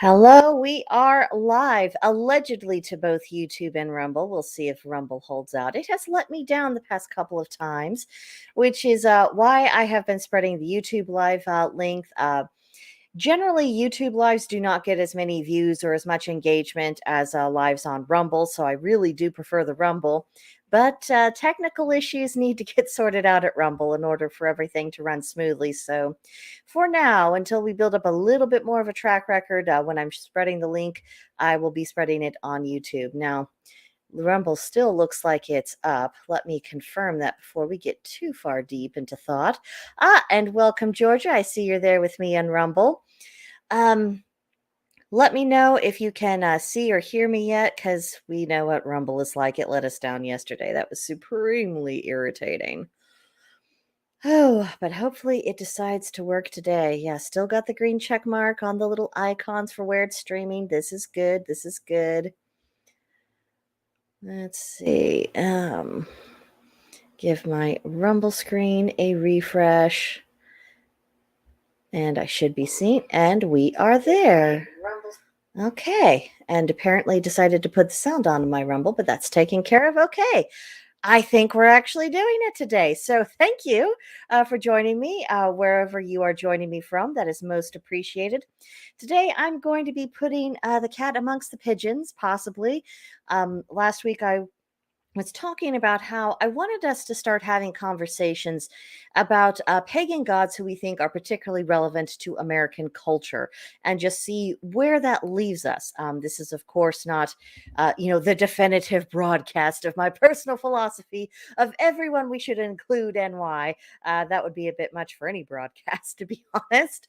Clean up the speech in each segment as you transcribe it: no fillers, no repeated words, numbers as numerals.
Hello, we are live, allegedly to both YouTube and Rumble. We'll see if Rumble holds out. It has let me down the past couple of times, which is why I have been spreading the YouTube live link. Generally, YouTube lives do not get as many views or as much engagement as lives on Rumble, so I really do prefer the Rumble. But technical issues need to get sorted out at Rumble in order for everything to run smoothly. So, for now, until we build up a little bit more of a track record, when I'm spreading the link, I will be spreading it on YouTube. Now, Rumble still looks like it's up. Let me confirm that before we get too far deep into thought. And welcome, Georgia. I see you're there with me on Rumble. Um, Let me know if you can see or hear me yet, because we know what Rumble is like. It let us down yesterday. That was supremely irritating. Oh, but hopefully it decides to work today. Yeah, still got the green check mark on the little icons for where it's streaming. This is good. This is good. Let's see. Give my Rumble screen a refresh. And I should be seen. And we are there. Okay. And apparently decided to put the sound on in my Rumble, but that's taken care of. Okay. I think we're actually doing it today. So thank you for joining me wherever you are joining me from. That is most appreciated. Today, I'm going to be putting the cat amongst the pigeons, possibly. Last week, I was talking about how I wanted us to start having conversations about pagan gods who we think are particularly relevant to American culture and just see where that leaves us. This is, of course, not, the definitive broadcast of my personal philosophy of everyone we should include and why. That would be a bit much for any broadcast, to be honest.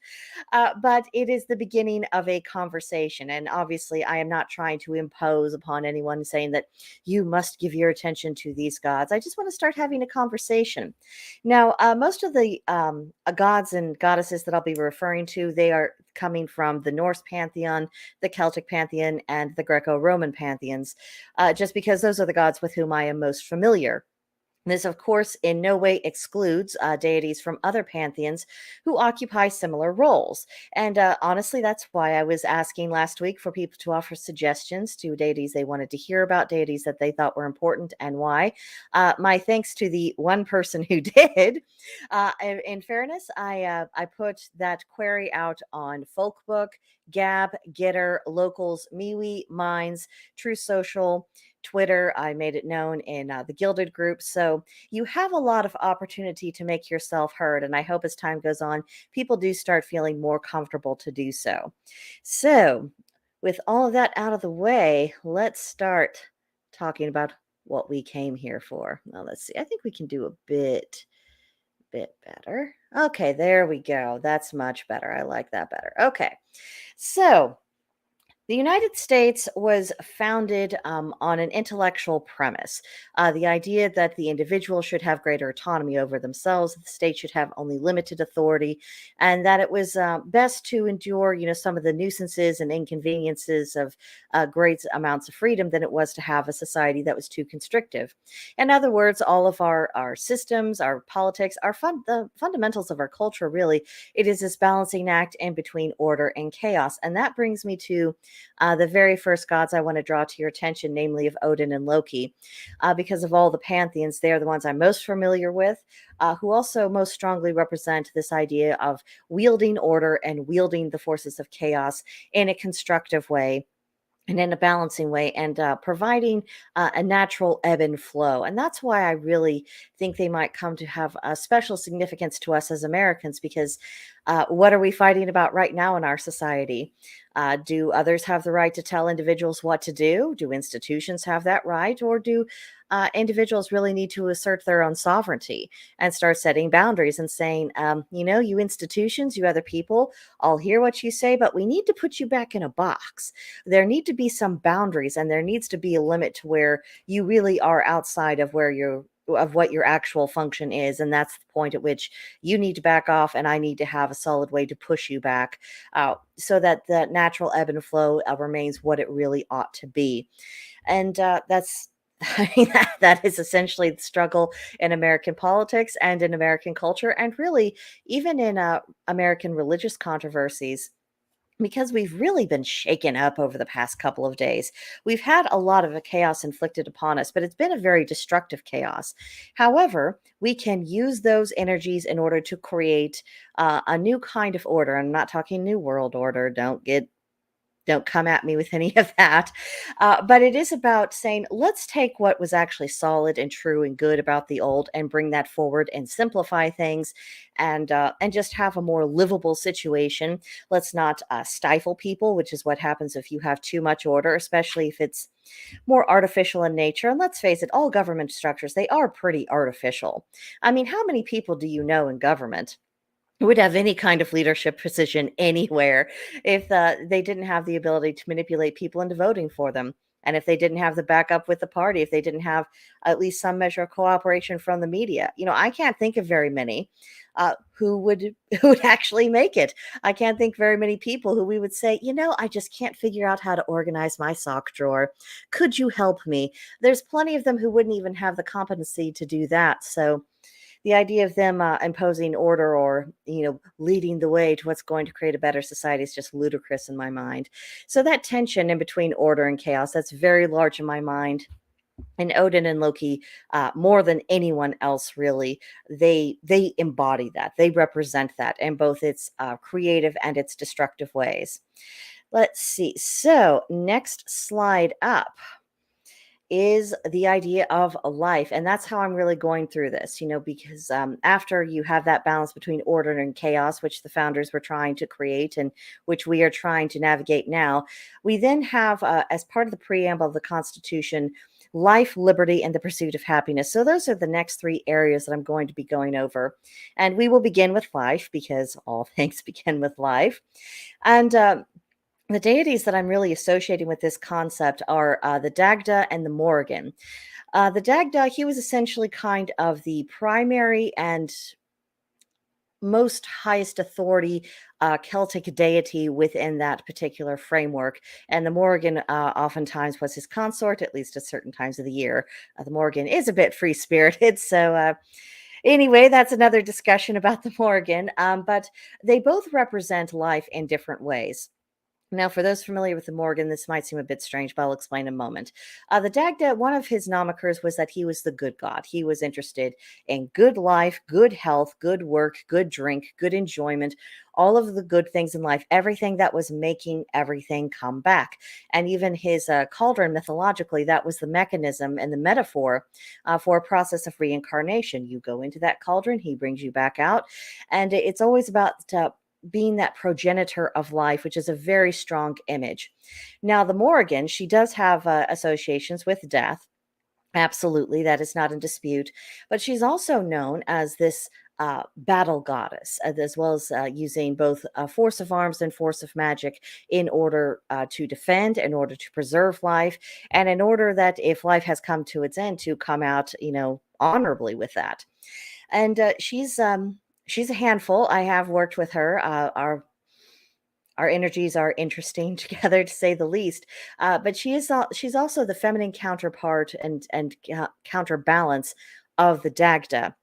But it is the beginning of a conversation. And obviously, I am not trying to impose upon anyone saying that you must give your attention to these gods. I just want to start having a conversation. Now, most of the gods and goddesses that I'll be referring to, they are coming from the Norse pantheon, the Celtic pantheon, and the Greco-Roman pantheons, just because those are the gods with whom I am most familiar. This, of course, in no way excludes deities from other pantheons who occupy similar roles. And honestly, that's why I was asking last week for people to offer suggestions to deities they wanted to hear about, deities that they thought were important, and why. My thanks to the one person who did. In fairness, I put that query out on Folkbook, Gab, Getter, Locals, MeWe, Minds, True Social, Twitter. I made it known in the Gilded group. So you have a lot of opportunity to make yourself heard. And I hope as time goes on, people do start feeling more comfortable to do so. So, with all of that out of the way, let's start talking about what we came here for. Well, let's see. I think we can do a bit better. Okay, there we go. That's much better. I like that better. Okay. So, the United States was founded on an intellectual premise, the idea that the individual should have greater autonomy over themselves, the state should have only limited authority, and that it was best to endure, some of the nuisances and inconveniences of great amounts of freedom than it was to have a society that was too constrictive. In other words, all of our systems, our politics, the fundamentals of our culture, really, it is this balancing act in between order and chaos. And that brings me to the very first gods I want to draw to your attention, namely of Odin and Loki, because of all the pantheons, they are the ones I'm most familiar with, who also most strongly represent this idea of wielding order and wielding the forces of chaos in a constructive way and in a balancing way, and providing a natural ebb and flow. And that's why I really think they might come to have a special significance to us as Americans, because what are we fighting about right now in our society? Do others have the right to tell individuals what to do? Do institutions have that right? Or do individuals really need to assert their own sovereignty and start setting boundaries and saying, you institutions, you other people, I'll hear what you say, but we need to put you back in a box. There need to be some boundaries, and there needs to be a limit to where you really are outside of what your actual function is. And that's the point at which you need to back off, and I need to have a solid way to push you back so that the natural ebb and flow remains what it really ought to be. And that's I mean, that is essentially the struggle in American politics and in American culture, and really even in American religious controversies. because we've really been shaken up over the past couple of days. We've had a lot of chaos inflicted upon us, but it's been a very destructive chaos. However, we can use those energies in order to create a new kind of order. I'm not talking new world order. Don't come at me with any of that. But it is about saying, let's take what was actually solid and true and good about the old and bring that forward and simplify things and just have a more livable situation. Let's not stifle people, which is what happens if you have too much order, especially if it's more artificial in nature. And let's face it, all government structures, they are pretty artificial. I mean, how many people do you know in government would have any kind of leadership position anywhere if they didn't have the ability to manipulate people into voting for them? And if they didn't have the backup with the party, if they didn't have at least some measure of cooperation from the media, I can't think of very many who would who would actually make it. I can't think very many people who we would say, I just can't figure out how to organize my sock drawer. Could you help me? There's plenty of them who wouldn't even have the competency to do that. So the idea of them imposing order or leading the way to what's going to create a better society is just ludicrous in my mind. So that tension in between order and chaos, that's very large in my mind. And Odin and Loki, more than anyone else, really, they embody that. They represent that in both its creative and its destructive ways. Let's see. So next slide up is the idea of a life. And that's how I'm really going through this, because after you have that balance between order and chaos, which the founders were trying to create and which we are trying to navigate now, we then have, as part of the preamble of the Constitution, life, liberty, and the pursuit of happiness. So those are the next three areas that I'm going to be going over. And we will begin with life because all things begin with life. And the deities that I'm really associating with this concept are the Dagda and the Morrigan. The Dagda, he was essentially kind of the primary and most highest authority Celtic deity within that particular framework. And the Morrigan oftentimes was his consort, at least at certain times of the year. The Morrigan is a bit free-spirited, so anyway, that's another discussion about the Morrigan. But they both represent life in different ways. Now, for those familiar with the Morgan, this might seem a bit strange, but I'll explain in a moment. The Dagda, one of his nomakers was that he was the good god. He was interested in good life, good health, good work, good drink, good enjoyment, all of the good things in life, everything that was making everything come back. And even his cauldron, mythologically, that was the mechanism and the metaphor for a process of reincarnation. You go into that cauldron, he brings you back out. And it's always about being that progenitor of life, which is a very strong image. Now, the Morrigan, she does have associations with death. Absolutely, that is not in dispute. But she's also known as this battle goddess, as well as using both force of arms and force of magic in order to defend, in order to preserve life, and in order that if life has come to its end, to come out, honorably with that. And she's a handful. I have worked with her. Our energies are interesting together, to say the least. But she's also the feminine counterpart and counterbalance of the Dagda.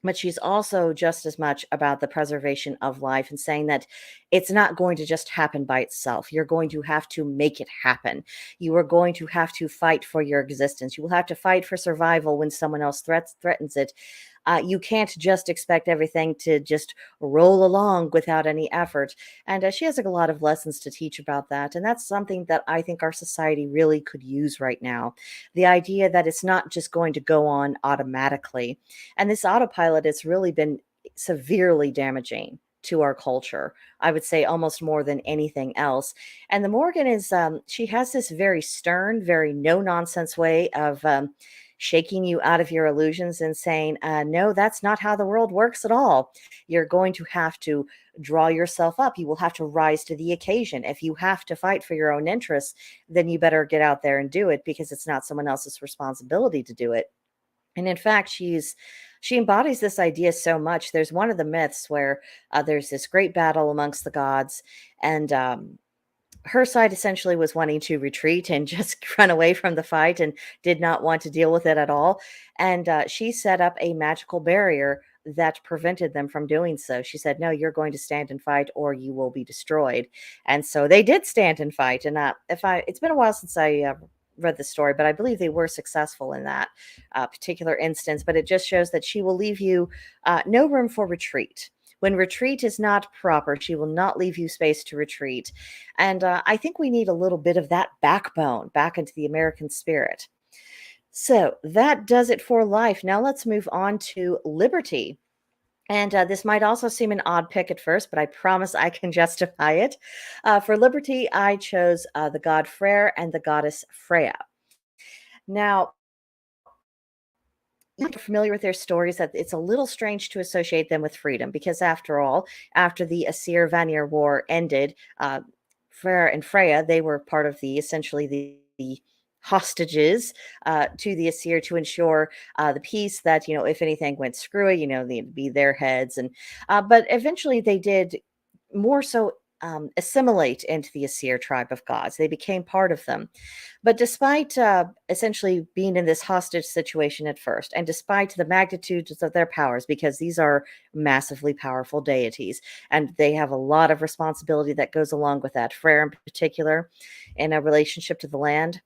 But she's also just as much about the preservation of life and saying that it's not going to just happen by itself. You're going to have to make it happen. You are going to have to fight for your existence. You will have to fight for survival when someone else threatens it. You can't just expect everything to just roll along without any effort. And she has a lot of lessons to teach about that. And that's something that I think our society really could use right now. The idea that it's not just going to go on automatically. And this autopilot has really been severely damaging to our culture. I would say almost more than anything else. And the Morgan is, she has this very stern, very no nonsense way of shaking you out of your illusions and saying, no, that's not how the world works at all. You're going to have to draw yourself up. You will have to rise to the occasion. If you have to fight for your own interests, then you better get out there and do it, because it's not someone else's responsibility to do it. And in fact, she embodies this idea so much. There's one of the myths where there's this great battle amongst the gods, and her side essentially was wanting to retreat and just run away from the fight and did not want to deal with it at all. And she set up a magical barrier that prevented them from doing so. She said, no, you're going to stand and fight or you will be destroyed. And so they did stand and fight. And it's been a while since I read the story, but I believe they were successful in that particular instance. But it just shows that she will leave you no room for retreat. When retreat is not proper, she will not leave you space to retreat. And I think we need a little bit of that backbone back into the American spirit. So that does it for life. Now let's move on to liberty. And this might also seem an odd pick at first, but I promise I can justify it. For liberty, I chose the god Freyr and the goddess Freya. Now, you're familiar with their stories, that it's a little strange to associate them with freedom, because after all, after the Aesir-Vanir War ended, Freyr and Freya, they were part of essentially the hostages to the Aesir to ensure the peace, that, if anything went screwy, they'd be their heads. And but eventually they did more so assimilate into the Aesir tribe of gods. They became part of them. But despite essentially being in this hostage situation at first, and despite the magnitudes of their powers, because these are massively powerful deities, and they have a lot of responsibility that goes along with that, Freyr in particular, in a relationship to the land.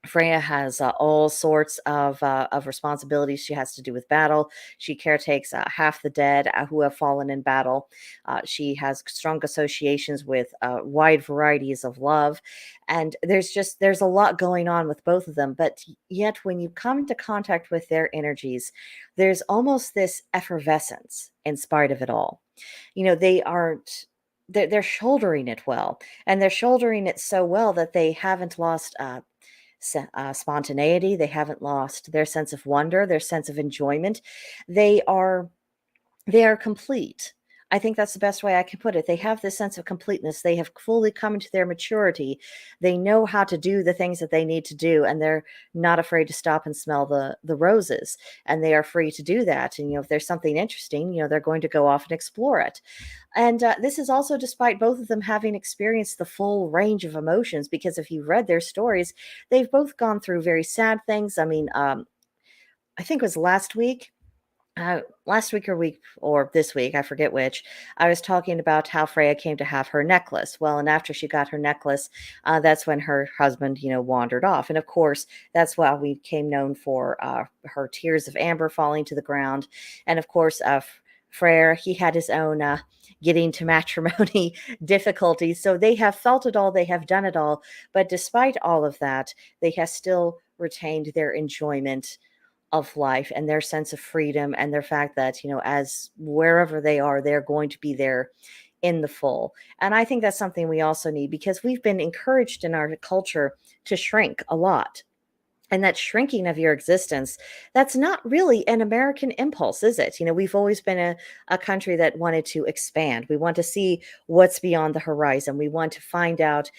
Freya has all sorts of responsibilities. She has to do with battle. She caretakes half the dead who have fallen in battle. She has strong associations with wide varieties of love. And there's a lot going on with both of them. But yet when you come into contact with their energies, there's almost this effervescence in spite of it all. They aren't, they're shouldering it well. And they're shouldering it so well that they haven't lost spontaneity. They haven't lost their sense of wonder, their sense of enjoyment. They are complete. I think that's the best way I can put it. They have this sense of completeness. They have fully come into their maturity. They know how to do the things that they need to do, and they're not afraid to stop and smell the roses. And they are free to do that. And if there's something interesting, they're going to go off and explore it. And this is also despite both of them having experienced the full range of emotions, because if you've read their stories, they've both gone through very sad things. I mean, I think it was last week or week or this week, I forget which, I was talking about how Freya came to have her necklace. Well, and after she got her necklace, that's when her husband, wandered off. And of course, that's why we became known for her tears of amber falling to the ground. And of course, Freyr, he had his own getting to matrimony difficulties. So they have felt it all, they have done it all. But despite all of that, they have still retained their enjoyment of life and their sense of freedom, and their fact that, as wherever they are, they're going to be there in the full. And I think that's something we also need, because we've been encouraged in our culture to shrink a lot. And that shrinking of your existence, that's not really an American impulse, is it? We've always been a country that wanted to expand. We want to see what's beyond the horizon. We want to find out,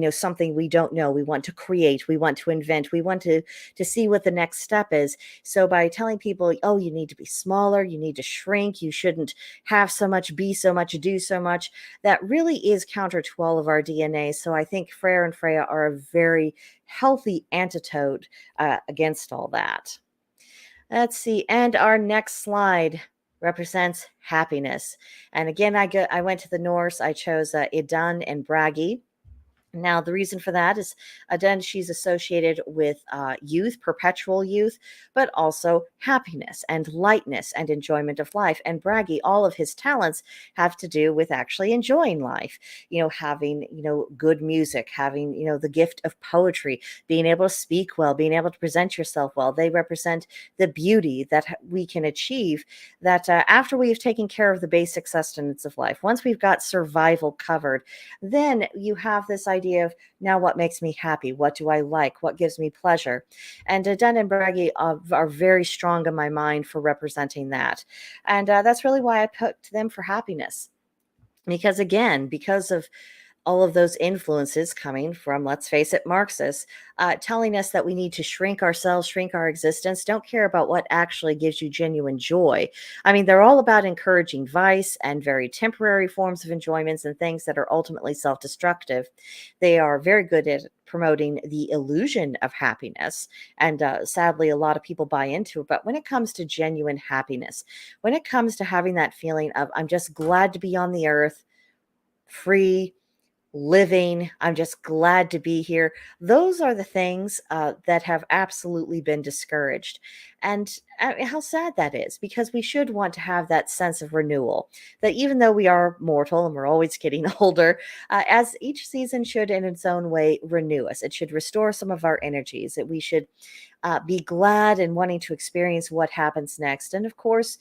something we don't know. We want to create. We want to invent. We want to see what the next step is. So by telling people, oh, you need to be smaller, you need to shrink, you shouldn't have so much, be so much, do so much, that really is counter to all of our DNA. So I think Freyr and Freya are a very healthy antidote against all that. Let's see. And our next slide represents happiness. And again, I went to the Norse. I chose Idun and Bragi. Now, the reason for that is, again, she's associated with youth, perpetual youth, but also happiness and lightness and enjoyment of life. And Bragi, all of his talents have to do with actually enjoying life, having, good music, having, the gift of poetry, being able to speak well, being able to present yourself well. They represent the beauty that we can achieve, that after we have taken care of the basic sustenance of life, once we've got survival covered, then you have this idea of, now what makes me happy? What do I like? What gives me pleasure? And Dun and Bragi are very strong in my mind for representing that. And that's really why I picked them for happiness. Because again, because of all of those influences coming from, let's face it, Marxists, telling us that we need to shrink ourselves, shrink our existence, don't care about what actually gives you genuine joy. I mean, they're all about encouraging vice and very temporary forms of enjoyments and things that are ultimately self destructive. They are very good at promoting the illusion of happiness. And sadly, a lot of people buy into it. But when it comes to genuine happiness, when it comes to having that feeling of, I'm just glad to be on the earth, free, living, I'm just glad to be here. Those are the things that have absolutely been discouraged. And how sad that is, because we should want to have that sense of renewal, that even though we are mortal and we're always getting older, as each season should in its own way renew us. It should restore some of our energies, that we should be glad and wanting to experience what happens next. And of course,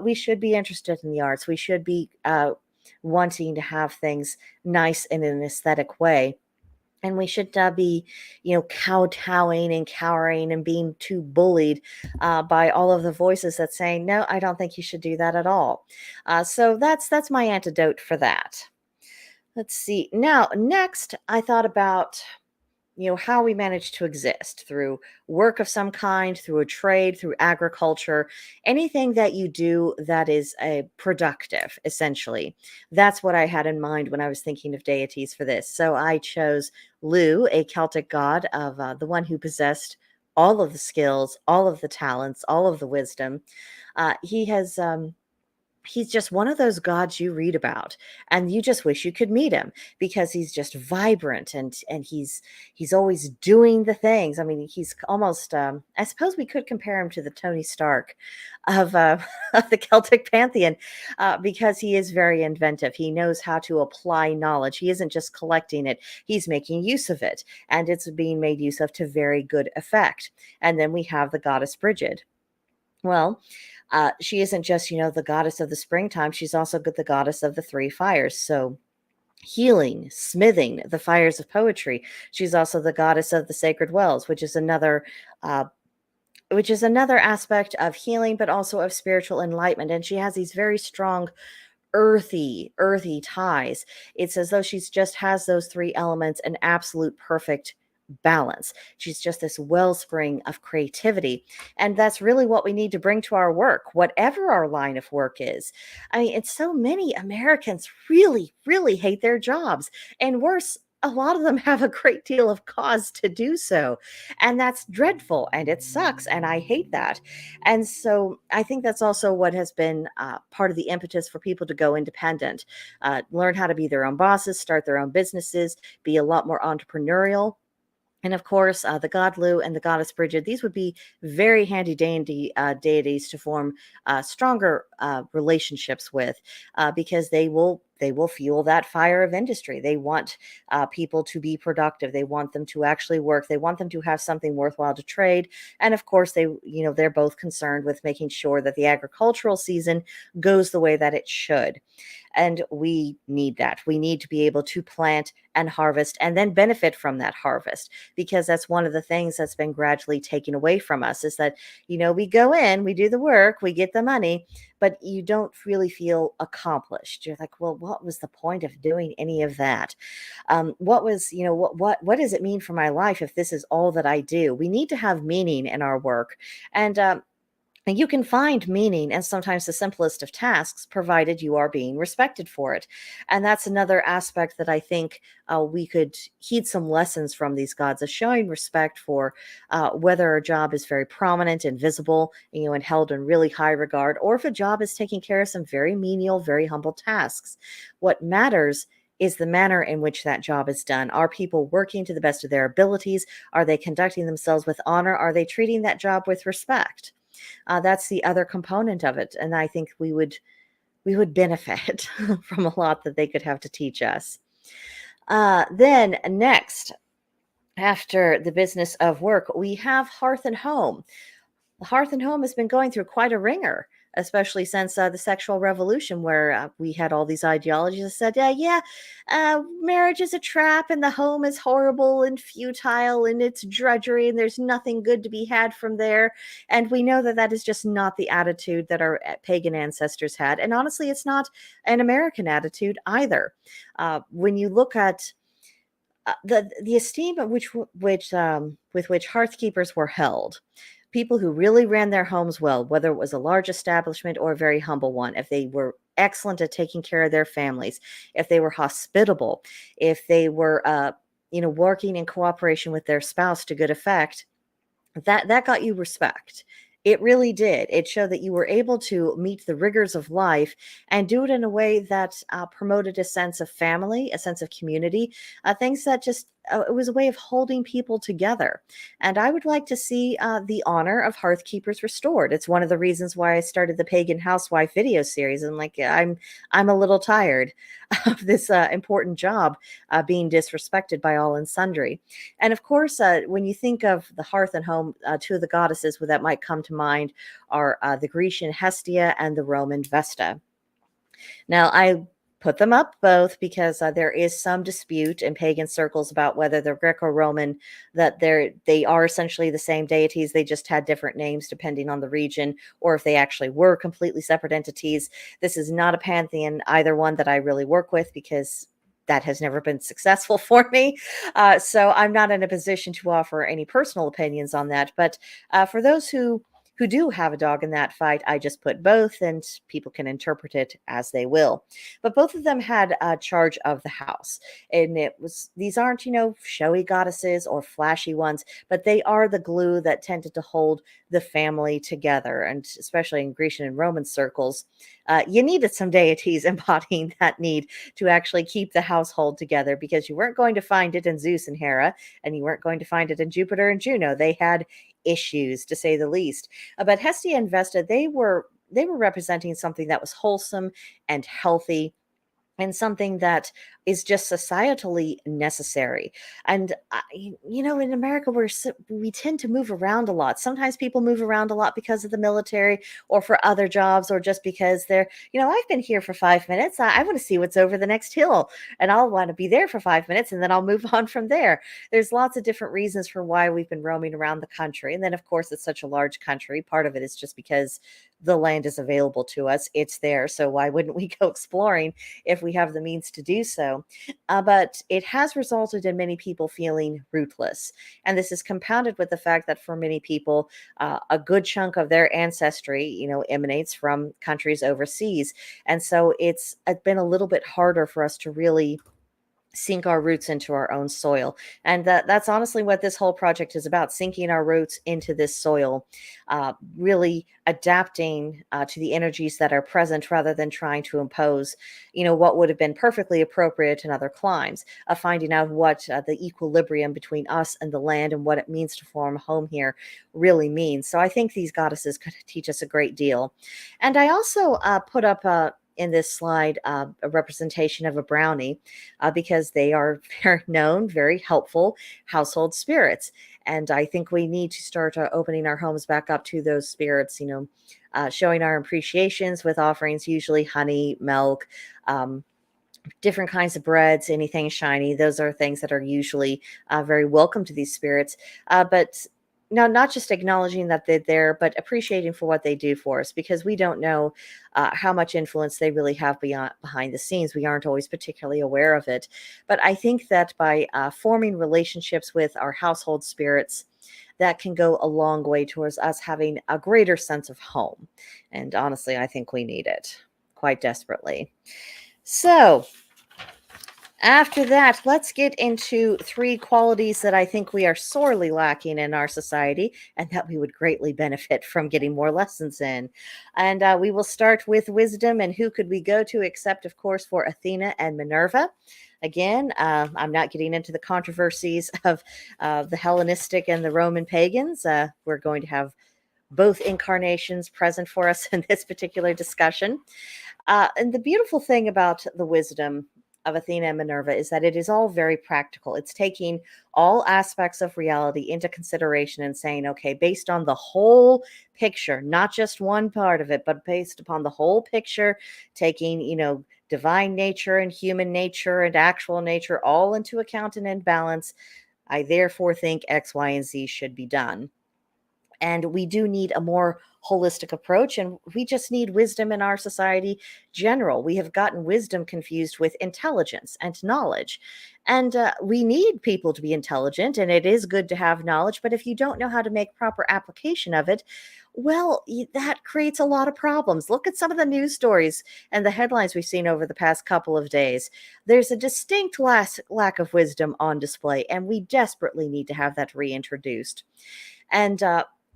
we should be interested in the arts. We should be wanting to have things nice in an aesthetic way. And we should be, kowtowing and cowering and being too bullied by all of the voices that saying, no, I don't think you should do that at all. So that's my antidote for that. Let's see. Now, next, I thought about how we manage to exist through work of some kind, through a trade, through agriculture, anything that you do that is productive, essentially. That's what I had in mind when I was thinking of deities for this. So I chose Lu, a Celtic god of the one who possessed all of the skills, all of the talents, all of the wisdom. He has he's just one of those gods you read about and you just wish you could meet him, because he's just vibrant and he's always doing the things. I mean, he's almost I suppose we could compare him to the Tony Stark of of the Celtic pantheon, because he is very inventive. He knows how to apply knowledge. He isn't just collecting it, he's making use of it, and it's being made use of to very good effect. And then we have the goddess Brigid. Well, she isn't just, the goddess of the springtime. She's also the goddess of the three fires. So healing, smithing, the fires of poetry. She's also the goddess of the sacred wells, uh, which is another aspect of healing, but also of spiritual enlightenment. And she has these very strong earthy ties. It's as though she's just has those three elements in absolute perfect balance. She's just this wellspring of creativity. And that's really what we need to bring to our work, whatever our line of work is. I mean, it's so many Americans really, really hate their jobs. And worse, a lot of them have a great deal of cause to do so. And that's dreadful and it sucks. And I hate that. And so I think that's also what has been part of the impetus for people to go independent, learn how to be their own bosses, start their own businesses, be a lot more entrepreneurial. And of course, the god Lu and the goddess Brigid, these would be very handy deities to form stronger relationships with, because they will fuel that fire of industry. They want people to be productive. They want them to actually work. They want them to have something worthwhile to trade. And of course, they're both concerned with making sure that the agricultural season goes the way that it should. And we need that. We need to be able to plant and harvest and then benefit from that harvest, because that's one of the things that's been gradually taken away from us, is that, we go in, we do the work, we get the money, but you don't really feel accomplished. You're like, well, what was the point of doing any of that? What was, what does it mean for my life if this is all that I do? We need to have meaning in our work. And you can find meaning in sometimes the simplest of tasks, provided you are being respected for it. And that's another aspect that I think we could heed some lessons from these gods, of showing respect for whether a job is very prominent and visible, and held in really high regard, or if a job is taking care of some very menial, very humble tasks. What matters is the manner in which that job is done. Are people working to the best of their abilities? Are they conducting themselves with honor? Are they treating that job with respect? That's the other component of it, and I think we would benefit from a lot that they could have to teach us. Then next, after the business of work, we have hearth and home. The hearth and home has been going through quite a ringer, especially since the sexual revolution, where we had all these ideologies that said, marriage is a trap and the home is horrible and futile and it's drudgery and there's nothing good to be had from there. And we know that that is just not the attitude that our pagan ancestors had. And honestly, it's not an American attitude either. When you look at the esteem of which with which hearthkeepers were held, people who really ran their homes well, whether it was a large establishment or a very humble one, if they were excellent at taking care of their families, if they were hospitable, if they were working in cooperation with their spouse to good effect, that got you respect. It really did. It showed that you were able to meet the rigors of life and do it in a way that promoted a sense of family, a sense of community, things that just, it was a way of holding people together. And I would like to see the honor of hearthkeepers restored. It's one of the reasons why I started the Pagan Housewife video series. And like, I'm a little tired of this important job being disrespected by all and sundry. And of course, when you think of the hearth and home, two of the goddesses that might come to mind are the Grecian Hestia and the Roman Vesta. Now, I put them up both because there is some dispute in pagan circles about whether they're Greco-Roman, that they are essentially the same deities. They just had different names depending on the region, or if they actually were completely separate entities. This is not a pantheon, either one that I really work with, because that has never been successful for me. So I'm not in a position to offer any personal opinions on that. But for those who do have a dog in that fight, I just put both, and people can interpret it as they will. But both of them had charge of the house. And these aren't, showy goddesses or flashy ones, but they are the glue that tended to hold the family together. And especially in Grecian and Roman circles, you needed some deities embodying that need to actually keep the household together, because you weren't going to find it in Zeus and Hera, and you weren't going to find it in Jupiter and Juno. They had issues, to say the least. But Hestia and Vesta, they were representing something that was wholesome and healthy, and something that is just societally necessary. And in America, we tend to move around a lot. Sometimes people move around a lot because of the military or for other jobs, or just because they're, I've been here for 5 minutes. I want to see what's over the next hill, and I'll want to be there for 5 minutes, and then I'll move on from there. There's lots of different reasons for why we've been roaming around the country. And then, of course, it's such a large country. Part of it is just because the land is available to us. It's there. So why wouldn't we go exploring if we have the means to do so? But it has resulted in many people feeling rootless. And this is compounded with the fact that for many people, a good chunk of their ancestry, emanates from countries overseas. And so it's been a little bit harder for us to really sink our roots into our own soil. And that's honestly what this whole project is about: sinking our roots into this soil, really adapting to the energies that are present, rather than trying to impose, what would have been perfectly appropriate in other climes, finding out what the equilibrium between us and the land and what it means to form a home here really means. So I think these goddesses could teach us a great deal. And I also put up in this slide a representation of a brownie, because they are very known, very helpful household spirits. And I think we need to start opening our homes back up to those spirits, showing our appreciations with offerings, usually honey, milk, different kinds of breads, anything shiny. Those are things that are usually very welcome to these spirits. But now, not just acknowledging that they're there, but appreciating for what they do for us, because we don't know how much influence they really have behind the scenes. We aren't always particularly aware of it. But I think that by forming relationships with our household spirits, that can go a long way towards us having a greater sense of home. And honestly, I think we need it quite desperately. So, after that, let's get into 3 qualities that I think we are sorely lacking in our society, and that we would greatly benefit from getting more lessons in. And we will start with wisdom. And who could we go to except, of course, for Athena and Minerva? Again, I'm not getting into the controversies of the Hellenistic and the Roman pagans. We're going to have both incarnations present for us in this particular discussion. And the beautiful thing about the wisdom Athena and Minerva is that it is all very practical. It's taking all aspects of reality into consideration and saying, okay, based on the whole picture, not just one part of it, but based upon the whole picture, taking, divine nature and human nature and actual nature all into account and in balance, I therefore think X, Y, and Z should be done. And we do need a more holistic approach, and we just need wisdom in our society general. We have gotten wisdom confused with intelligence and knowledge, and we need people to be intelligent, and it is good to have knowledge, but if you don't know how to make proper application of it, well, that creates a lot of problems. Look at some of the news stories and the headlines we've seen over the past couple of days. There's a distinct lack of wisdom on display, and we desperately need to have that reintroduced. And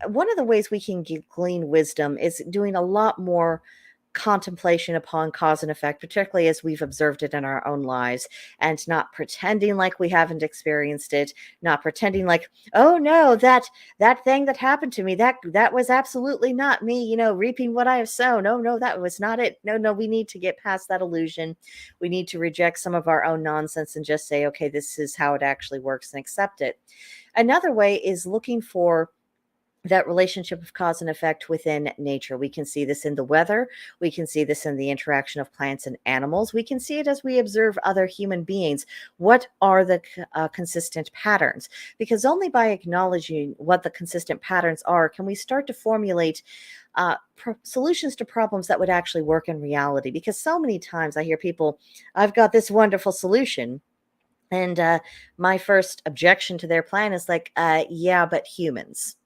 one of the ways we can glean wisdom is doing a lot more contemplation upon cause and effect, particularly as we've observed it in our own lives, and not pretending like we haven't experienced it, not pretending like, oh no, that thing that happened to me, that was absolutely not me, reaping what I have sown. Oh no, that was not it. No, we need to get past that illusion. We need to reject some of our own nonsense and just say, okay, this is how it actually works, and accept it. Another way is looking for that relationship of cause and effect within nature. We can see this in the weather. We can see this in the interaction of plants and animals. We can see it as we observe other human beings. What are the consistent patterns? Because only by acknowledging what the consistent patterns are can we start to formulate solutions to problems that would actually work in reality. Because so many times I hear people, I've got this wonderful solution. And my first objection to their plan is like, yeah, but humans.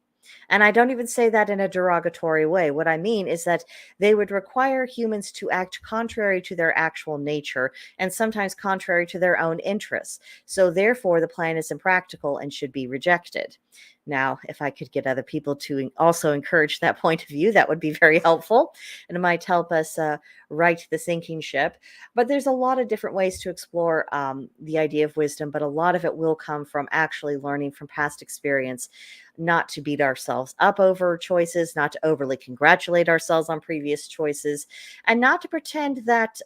And I don't even say that in a derogatory way. What I mean is that they would require humans to act contrary to their actual nature and sometimes contrary to their own interests. So therefore, the plan is impractical and should be rejected. Now, if I could get other people to also encourage that point of view, that would be very helpful, and it might help us right the sinking ship. But there's a lot of different ways to explore the idea of wisdom, but a lot of it will come from actually learning from past experience, not to beat ourselves up over choices, not to overly congratulate ourselves on previous choices, and not to pretend that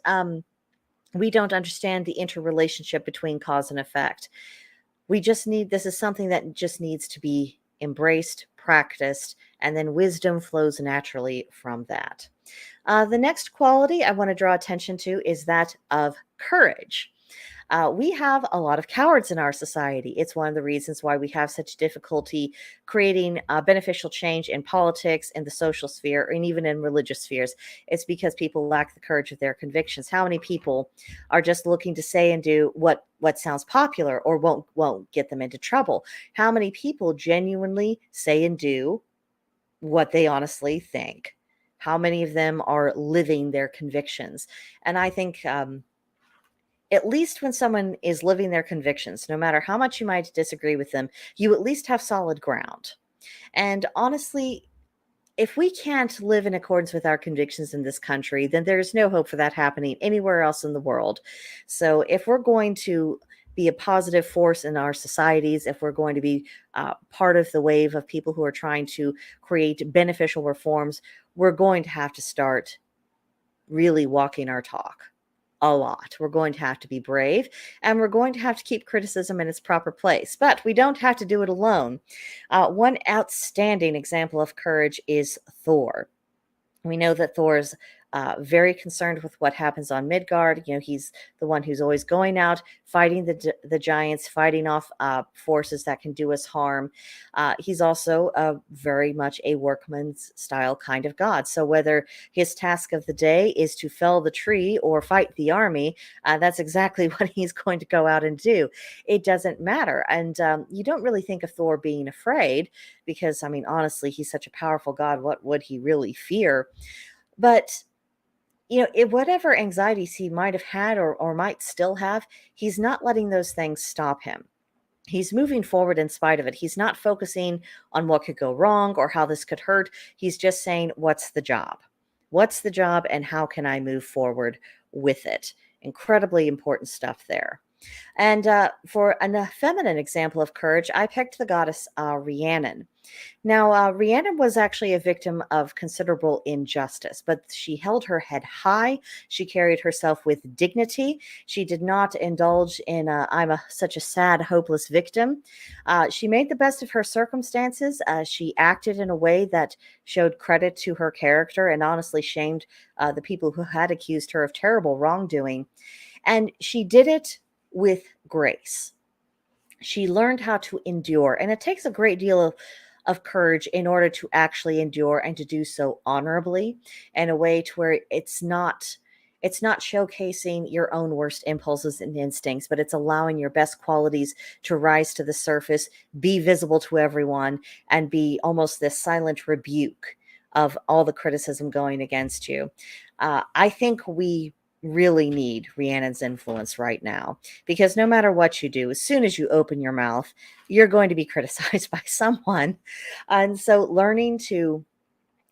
we don't understand the interrelationship between cause and effect. This is something that just needs to be embraced, practiced, and then wisdom flows naturally from that. The next quality I want to draw attention to is that of courage. We have a lot of cowards in our society. It's one of the reasons why we have such difficulty creating beneficial change in politics, in the social sphere, and even in religious spheres. It's because people lack the courage of their convictions. How many people are just looking to say and do what sounds popular or won't get them into trouble? How many people genuinely say and do what they honestly think? How many of them are living their convictions? And I think at least when someone is living their convictions, no matter how much you might disagree with them, you at least have solid ground. And honestly, if we can't live in accordance with our convictions in this country, then there's no hope for that happening anywhere else in the world. So if we're going to be a positive force in our societies, if we're going to be part of the wave of people who are trying to create beneficial reforms, we're going to have to start really walking our talk a lot. We're going to have to be brave, and we're going to have to keep criticism in its proper place, but we don't have to do it alone. One outstanding example of courage is Thor. We know that Thor is very concerned with what happens on Midgard. He's the one who's always going out, fighting the giants, fighting off forces that can do us harm. He's also very much a workman's style kind of god. So whether his task of the day is to fell the tree or fight the army, that's exactly what he's going to go out and do. It doesn't matter. And you don't really think of Thor being afraid because, I mean, honestly, he's such a powerful god. What would he really fear? But whatever anxieties he might have had or might still have, he's not letting those things stop him. He's moving forward in spite of it. He's not focusing on what could go wrong or how this could hurt. He's just saying, what's the job? What's the job and how can I move forward with it? Incredibly important stuff there. And for a feminine example of courage, I picked the goddess Rhiannon. Now, Rhiannon was actually a victim of considerable injustice, but she held her head high. She carried herself with dignity. She did not indulge in I'm such a sad, hopeless victim. She made the best of her circumstances. She acted in a way that showed credit to her character and honestly shamed the people who had accused her of terrible wrongdoing. And she did it with grace. She learned how to endure, and it takes a great deal of courage in order to actually endure and to do so honorably in a way to where it's not showcasing your own worst impulses and instincts, but it's allowing your best qualities to rise to the surface, be visible to everyone, and be almost this silent rebuke of all the criticism going against you. I think we really need Rhiannon's influence right now, because no matter what you do, as soon as you open your mouth, you're going to be criticized by someone. And so learning to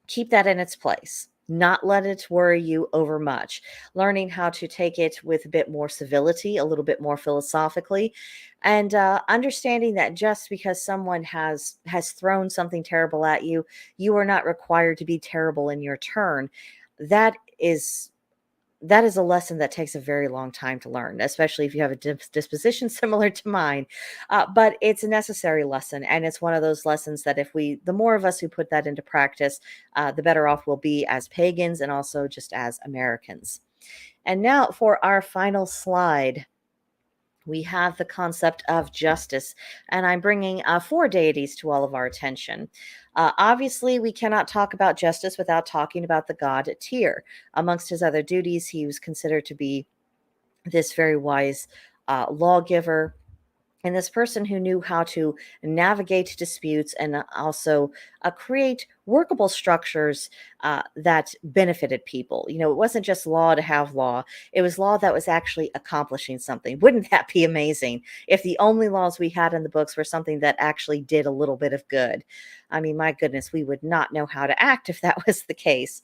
keep that in its place, not let it worry you over much, learning how to take it with a bit more civility, a little bit more philosophically, and understanding that just because someone has thrown something terrible at you, you are not required to be terrible in your turn. That is a lesson that takes a very long time to learn, especially if you have a disposition similar to mine. But it's a necessary lesson. And it's one of those lessons that the more of us who put that into practice, the better off we'll be as pagans and also just as Americans. And now for our final slide, we have the concept of justice, and I'm bringing four deities to all of our attention. Obviously, we cannot talk about justice without talking about the god Tyr. Amongst his other duties, he was considered to be this very wise lawgiver, and this person who knew how to navigate disputes and also create workable structures that benefited people. It wasn't just law to have law, it was law that was actually accomplishing something. Wouldn't that be amazing if the only laws we had in the books were something that actually did a little bit of good? I mean, my goodness, we would not know how to act if that was the case.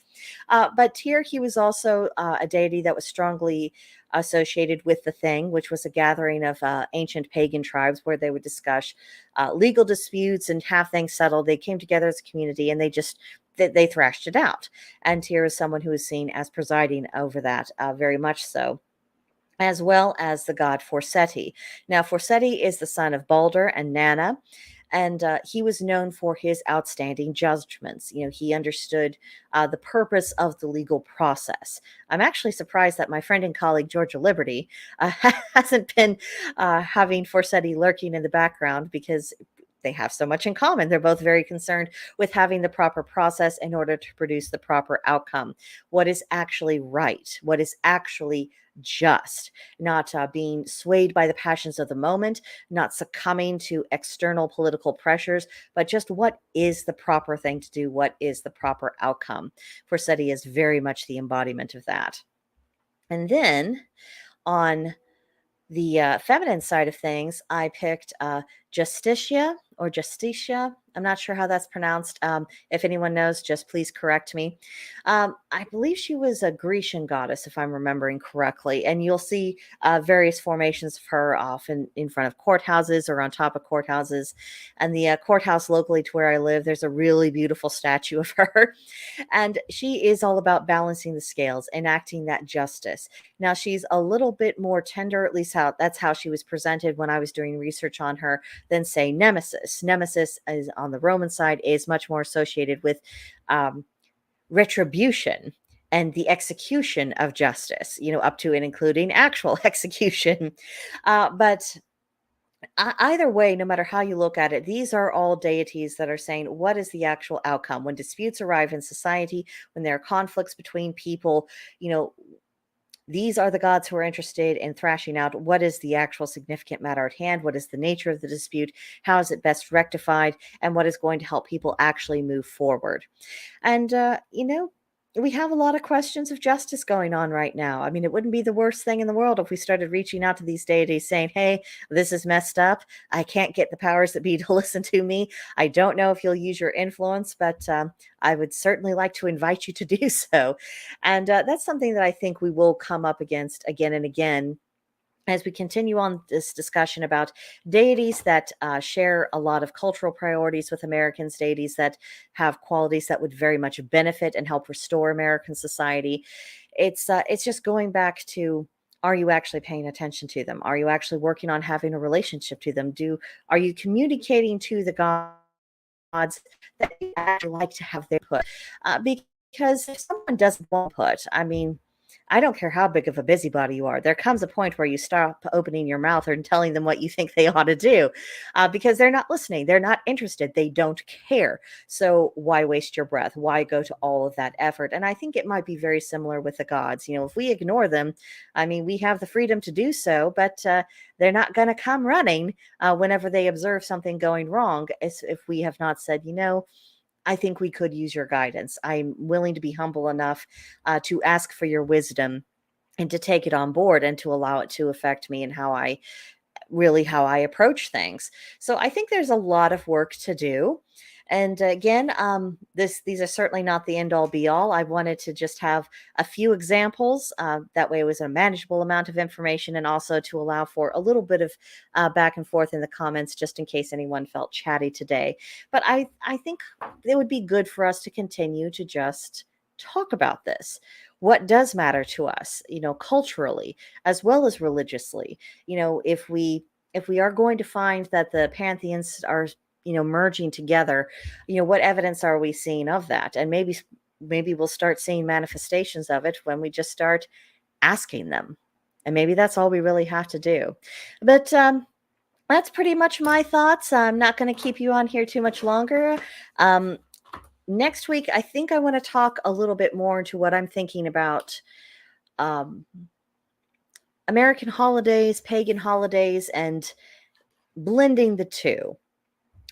But Tyr, he was also a deity that was strongly associated with the Thing, which was a gathering of ancient pagan tribes where they would discuss legal disputes and have things settled. They came together as a community and they thrashed it out. And Tyr is someone who is seen as presiding over that, very much so, as well as the god Forseti. Now, Forseti is the son of Balder and Nanna, and he was known for his outstanding judgments. He understood the purpose of the legal process. I'm actually surprised that my friend and colleague Georgia Liberty hasn't been having Forseti lurking in the background, because they have so much in common. They're both very concerned with having the proper process in order to produce the proper outcome. What is actually right? What is actually just? Not being swayed by the passions of the moment, not succumbing to external political pressures, but just what is the proper thing to do? What is the proper outcome? Forseti is very much the embodiment of that. And then on the feminine side of things, I picked Justitia or Justitia. I'm not sure how that's pronounced. If anyone knows, just please correct me. I believe she was a Grecian goddess, if I'm remembering correctly. And you'll see various formations of her often in front of courthouses or on top of courthouses. And the courthouse locally to where I live, there's a really beautiful statue of her. And she is all about balancing the scales, enacting that justice. Now, she's a little bit more tender, at least that's how she was presented when I was doing research on her, than, say, Nemesis. Nemesis is on the Roman side is much more associated with retribution and the execution of justice, up to and including actual execution. But either way, no matter how you look at it, these are all deities that are saying, what is the actual outcome? When disputes arrive in society, when there are conflicts between people, these are the gods who are interested in thrashing out what is the actual significant matter at hand, what is the nature of the dispute, how is it best rectified, and what is going to help people actually move forward. And, we have a lot of questions of justice going on right now. I mean, it wouldn't be the worst thing in the world if we started reaching out to these deities saying, hey, this is messed up. I can't get the powers that be to listen to me. I don't know if you'll use your influence, but I would certainly like to invite you to do so. And that's something that I think we will come up against again and again as we continue on this discussion about deities that share a lot of cultural priorities with Americans, deities that have qualities that would very much benefit and help restore American society, it's just going back to, are you actually paying attention to them? Are you actually working on having a relationship to them? Are you communicating to the gods that you actually like to have their put? Because if someone doesn't want put, I mean, I don't care how big of a busybody you are. There comes a point where you stop opening your mouth and telling them what you think they ought to do, because they're not listening. They're not interested. They don't care. So why waste your breath? Why go to all of that effort? And I think it might be very similar with the gods. You know, if we ignore them, I mean, we have the freedom to do so, but they're not going to come running whenever they observe something going wrong, as if we have not said, you know, I think we could use your guidance. I'm willing to be humble enough to ask for your wisdom and to take it on board and to allow it to affect me and how I approach things. So I think there's a lot of work to do. And again, these are certainly not the end all be all. I wanted to just have a few examples. That way, it was a manageable amount of information, and also to allow for a little bit of back and forth in the comments, just in case anyone felt chatty today. But I think it would be good for us to continue to just talk about this. What does matter to us, you know, culturally as well as religiously? You know, if we are going to find that the pantheons are, you know, merging together, you know, what evidence are we seeing of that? And maybe we'll start seeing manifestations of it when we just start asking them. And maybe that's all we really have to do. But that's pretty much my thoughts. I'm not going to keep you on here too much longer. um, Next week, I think I want to talk a little bit more into what I'm thinking about um, American holidays, pagan holidays, and blending the two.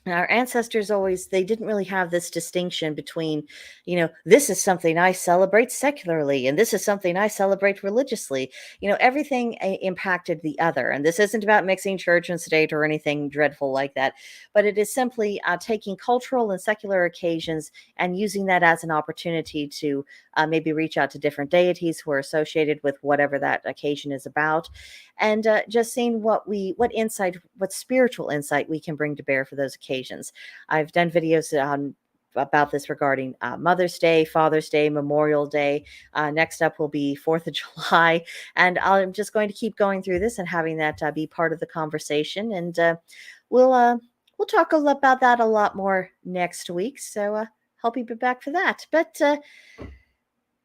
Our ancestors always, they didn't really have this distinction between, you know, this is something I celebrate secularly and this is something I celebrate religiously. You know, everything impacted the other. And this isn't about mixing church and state or anything dreadful like that, but it is simply taking cultural and secular occasions and using that as an opportunity to maybe reach out to different deities who are associated with whatever that occasion is about, and just seeing what insight, what spiritual insight we can bring to bear for those occasions. I've done videos on about this regarding Mother's Day, Father's Day, Memorial Day. Next up will be 4th of July. And I'm just going to keep going through this and having that be part of the conversation. And we'll uh, we'll talk about that a lot more next week. So hope you be back for that. But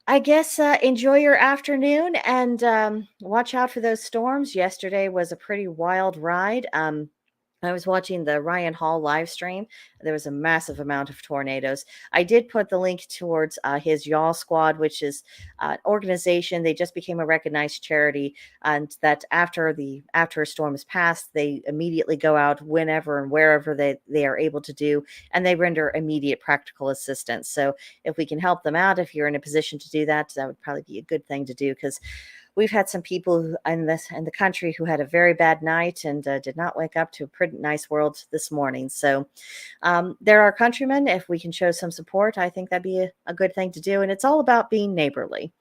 I guess enjoy your afternoon, and watch out for those storms. Yesterday was a pretty wild ride. I was watching the Ryan Hall live stream. There was a massive amount of tornadoes. I did put the link towards his Y'all Squad, which is an organization. They just became a recognized charity, and that after a storm is passed, they immediately go out whenever and wherever they are able to do, and they render immediate practical assistance. So if we can help them out, if you're in a position to do that, that would probably be a good thing to do, because we've had some people in the country who had a very bad night and did not wake up to a pretty nice world this morning. So they're our countrymen. If we can show some support, I think that'd be a good thing to do. And it's all about being neighborly.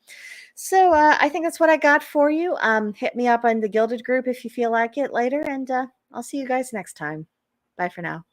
So I think that's what I got for you. Hit me up on the Gilded group if you feel like it later, and I'll see you guys next time. Bye for now.